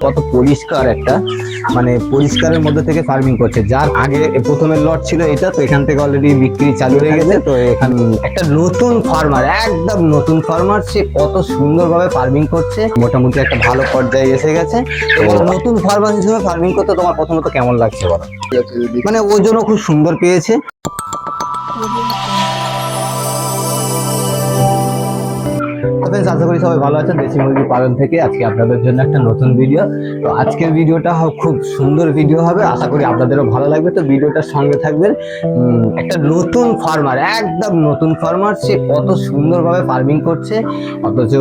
কত পরিষ্কার একটা মানে পরিষ্কারের মধ্যে থেকে ফার্মিং করছে। যার আগে প্রথমে লট ছিল এটা, তো এখান থেকে অলরেডি বিক্রি চালু হয়ে গেছে। তো এখানে একটা নতুন ফার্মার, একদম নতুন ফার্মার, সে কত সুন্দরভাবে ফার্মিং করছে, মোটামুটি একটা ভালো পর্যায়ে এসে গেছে। তো নতুন ফার্মার হিসেবে ফার্মিং করতে তোমার প্রথমত কেমন লাগছে বলো? মানে ওজনও খুব সুন্দর পেয়েছে। আশা করি সবাই ভালো আছেন। দেশি মুরগি পালন থেকে আজকে আপনাদের জন্য একটা নতুন ভিডিও। তো আজকের ভিডিওটা খুব সুন্দর ভিডিও হবে, আশা করি আপনাদেরও ভালো লাগবে। তো ভিডিওটার সঙ্গে থাকবেন। একটা নতুন ফার্মার, একদম নতুন ফার্মার, সে কত সুন্দরভাবে ফার্মিং করছে, অথচ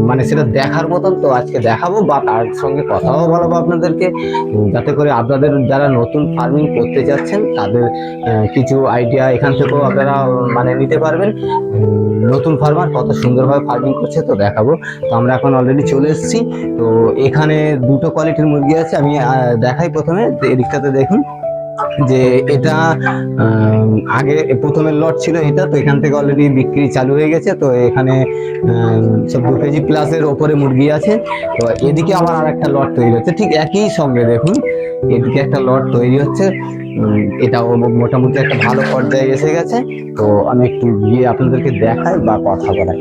মানে সেটা দেখার মতন। তো আজকে দেখাবো বা তার সঙ্গে কথাও বলাবো আপনাদেরকে, যাতে করে আপনাদের যারা নতুন ফার্মিং করতে যাচ্ছেন তাদের কিছু আইডিয়া এখান থেকেও আপনারা মানে নিতে পারবেন। নতুন ফার্মার কত সুন্দরভাবে ফার্মিং করছে তো দেখাবো। তো আমরা এখন অলরেডি চলে এসেছি। তো এখানে দুটো কোয়ালিটির মুরগি আছে, আমি দেখাই। প্রথমে এদিকটাতে দেখুন যে এটা আগে প্রথমে লট ছিল এটা, তো এখান থেকে অলরেডি বিক্রি চালু হয়ে গেছে। তো এখানে সব 2 কেজি প্লাসের ওপরে মুরগি আছে। তো এদিকে আমার আর একটা লট তৈরি হচ্ছে, ঠিক একই সঙ্গে দেখুন এদিকে একটা লট তৈরি হচ্ছে। এটাও মোটামুটি একটা ভালো পর্যায়ে এসে গেছে। তো আমি একটু গিয়ে আপনাদেরকে দেখাই বা কথা বলাই।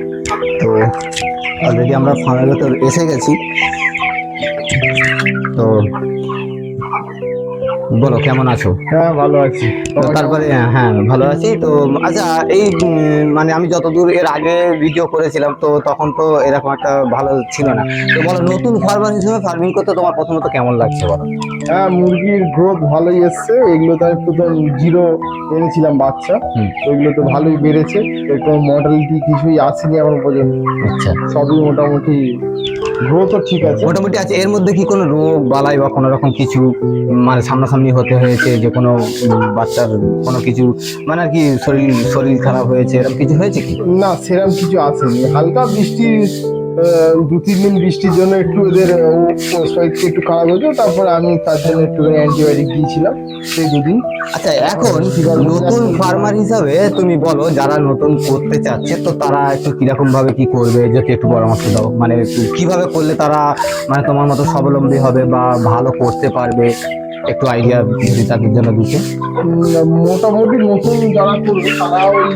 তো অলরেডি আমরা ফার্মের ভেতর এসে গেছি। তো বলো কেমন আছো? হ্যাঁ, ভালো আছি। তারপরে হ্যাঁ ভালো আছি। তো আচ্ছা, এই মানে আমি যতদূর এর আগে ভিডিও করেছিলাম তো তখন তো এরকম একটা ভালো ছিল না। তো বলো নতুন ফার্মার হিসেবে ফার্মিং করতে তোমার প্রথমত কেমন লাগছে বলো? হ্যাঁ, মুরগির গ্রোথ ভালোই এসছে। এগুলো তো আমি প্রথম জিরো এনেছিলাম বাচ্চা, ওইগুলো তো ভালোই বেড়েছে। এরকম মডেলিটি কিছুই আসেনি এখন পর্যন্ত। আচ্ছা, সবই মোটামুটি গ্রোথও ঠিক আছে, মোটামুটি আছে। এর মধ্যে কি কোনো রোগ বালাই বা কোনো রকম কিছু মানে সামনাসামনি হতে হয়েছে, যে কোনো বাচ্চার কোনো কিছু মানে আর কি শরীর শরীর খারাপ হয়েছে, এরকম কিছু হয়েছে কি? না সেরকম কিছু আসেনি। হালকা বৃষ্টি 2-3 দিন বৃষ্টির জন্য একটু এদের শরীরটা একটু খারাপ হয়েছে, তারপরে আমি তার জন্য একটু অ্যান্টিবায়োটিক দিয়েছিলাম সেই 2 দিন। আচ্ছা, এখন নতুন ফার্মার হিসাবে তুমি বলো যারা নতুন করতে চাচ্ছে তো তারা একটু কিরকম ভাবে কি করবে, যদি একটু পরামর্শ দাও। মানে কিভাবে করলে তারা মানে তোমার মতো স্বাবলম্বী হবে বা ভালো করতে পারবে, একটু আইডিয়া যদি তাদের জন্য দিতে। মোটামুটি নতুন যারা করবে তারা ওই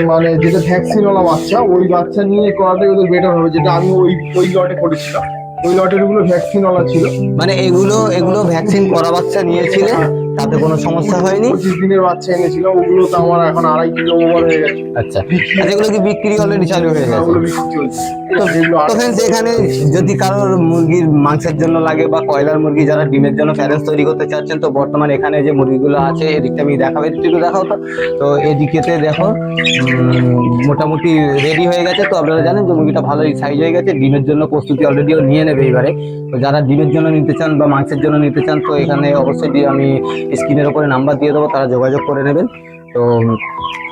মানে যেটা ভ্যাকসিনওয়ালা বাচ্চা, ওই বাচ্চা নিয়ে করাটাই ওদের বেটার হবে। যেটা আমি ওই লটে করেছিলাম, ওই লটের গুলো ভ্যাকসিনওয়ালা ছিল। মানে এগুলো ভ্যাকসিন করা বাচ্চা নিয়েছিলে, তাতে কোনো সমস্যা হয়নি? 25 দিনের বাচ্চা এনেছিল, ওগুলো তো আমার এখন 2.5 কিলো ওভার হয়ে গেছে। আচ্ছা, আর এগুলো কি বিক্রি অলরেডি চালু হয়ে গেছে? ওগুলো বিক্রি চলছে। তো friends, এখানে যদি কারোর মুরগির মাংসের জন্য লাগে বা কয়লার মুরগি যারা ডিমের জন্য প্যারেন্টস তৈরি করতে চাচ্ছেন, তো বর্তমানে এখানে যে মুরগিগুলো আছে এদিকটা আমি দেখাবো, একটু দেখাও তো। তো এদিকেতে দেখো মোটামুটি রেডি হয়ে গেছে। তো আপনারা জানেন যে মুরগিটা ভালোই সাইজ হয়ে গেছে, ডিমের জন্য প্রস্তুতি অলরেডিও নিয়ে নেবে এবারে। তো যারা ডিমের জন্য নিতে চান বা মাংসের জন্য নিতে চান, তো এখানে অবশ্যই আমি স্ক্রিনের উপরে নাম্বার দিয়ে দেবো, তারা যোগাযোগ করে নেবেন। তো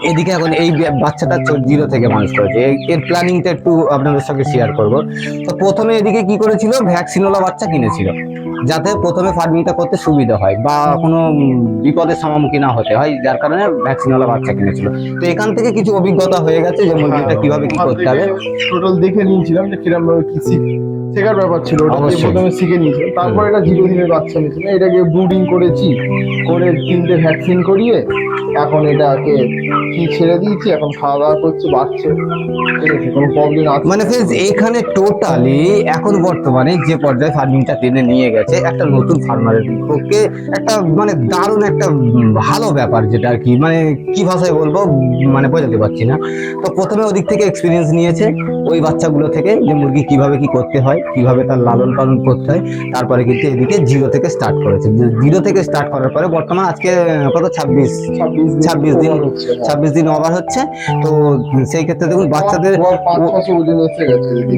এদিকে এখন এই বাচ্চাটা 0 থেকে মানুষ করেছে, এর প্ল্যানিংটা একটু আপনাদের সঙ্গে শেয়ার করব। তো প্রথমে এদিকে কি করেছিল, ভ্যাকসিনওয়ালা বাচ্চা কিনেছিল, যাতে প্রথমে ফার্মিংটা করতে সুবিধা হয় বা কোনো বিপদের সম্মুখীন না হতে হয়, যার কারণে ভ্যাকসিনওয়ালা বাচ্চা কিনেছিল। তো এখান থেকে কিছু অভিজ্ঞতা হয়ে গেছে যে মুরগিটা কিভাবে কি করতে হবে। টোটাল দেখে নিয়েছিলাম যে কিরকম ভাবে কি শেখার ব্যাপার ছিল, ওটা প্রথমে শিখে নিয়েছিলাম। তারপর এটা 0 দিনের বাচ্চা নিয়েছিল, এটাকে ব্রুডিং করেছি, করে 3টে ভ্যাকসিন করিয়ে এখন এটাকে কি ছেড়ে দিয়েছি, এখন খাওয়া দাওয়া করছে, বাচ্চা কোনো প্রবলেম আছে। মানে ফ্রেন্ডস, এখানে টোটালি এখন বর্তমানে যে পর্যায়ে ফার্মিংটা টেনে নিয়ে গেছে একটা নতুন ফার্মারের পক্ষে একটা মানে দারুণ একটা ভালো ব্যাপার, যেটা আর কি মানে কি ভাষায় বলবো মানে বোঝাতে পারছি না। তো প্রথমে ওদিক থেকে এক্সপিরিয়েন্স নিয়েছে ওই বাচ্চাগুলো থেকে, যে মুরগি কিভাবে কি করতে হয়, কিভাবে তার লালন পালন করতে হয়। তারপরে কিন্তু এদিকে 0 থেকে স্টার্ট করেছে। 0 থেকে স্টার্ট করার পরে বর্তমান আজকে কত 26 দিন, 26 দিন ওভার হচ্ছে। তো সেই ক্ষেত্রে দেখুন বাচ্চাদের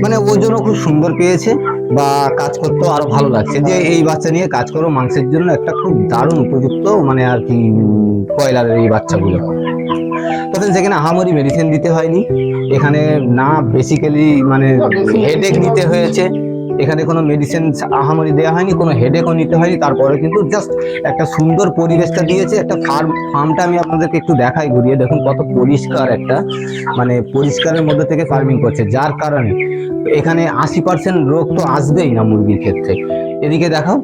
মানে ওজনও খুব সুন্দর পেয়েছে বা কাজ করতেও আরো ভালো লাগছে, যে এই বাচ্চা নিয়ে কাজ করো। মাংসের জন্য একটা খুব দারুণ উপযুক্ত মানে আর কি কয়লারের এই বাচ্চাগুলো। তবে যেখানে আহামরি মেডিসিন দিতে হয়নি এখানে, না বেসিক্যালি মানে হেডেক নিতে হয়েছে, এখানে কোনো মেডিসিন আহামরি দেওয়া হয়নি, কোনো হেডেকও নিতে হয়নি। তারপরে কিন্তু জাস্ট একটা সুন্দর পরিবেশটা দিয়েছে। একটা ফার্মটা আমি আপনাদেরকে একটু দেখাই ঘুরিয়ে, দেখুন কত পরিষ্কার, একটা মানে পরিষ্কারের মধ্যে থেকে ফার্মিং করছে, যার কারণে এখানে 80% রোগ তো আসবেই না মুরগির ক্ষেত্রে। এদিকে দেখো,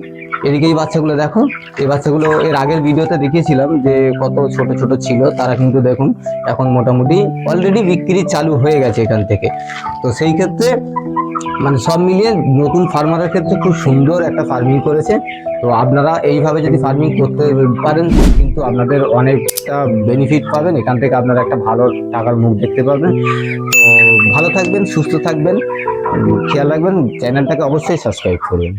এদিকে এই বাচ্চাগুলো দেখো, এই বাচ্চাগুলো এর আগের ভিডিওতে দেখিয়েছিলাম যে কত ছোট ছোট ছিল, তারা কিন্তু দেখুন এখন মোটামুটি অলরেডি বিক্রি চালু হয়ে গেছে এখান থেকে। তো সেই ক্ষেত্রে মানে সব মিলিয়ে নতুন ফার্মারের ক্ষেত্রে খুব সুন্দর একটা ফার্মিং করেছে। তো আপনারা এইভাবে যদি ফার্মিং করতে পারেন কিন্তু আপনাদের অনেকটা বেনিফিট পাবেন, এখান থেকে আপনারা একটা ভালো টাকার মুখ দেখতে পাবেন। তো ভালো থাকবেন, সুস্থ থাকবেন, খেয়াল রাখবেন, চ্যানেলটাকে অবশ্যই সাবস্ক্রাইব করবেন।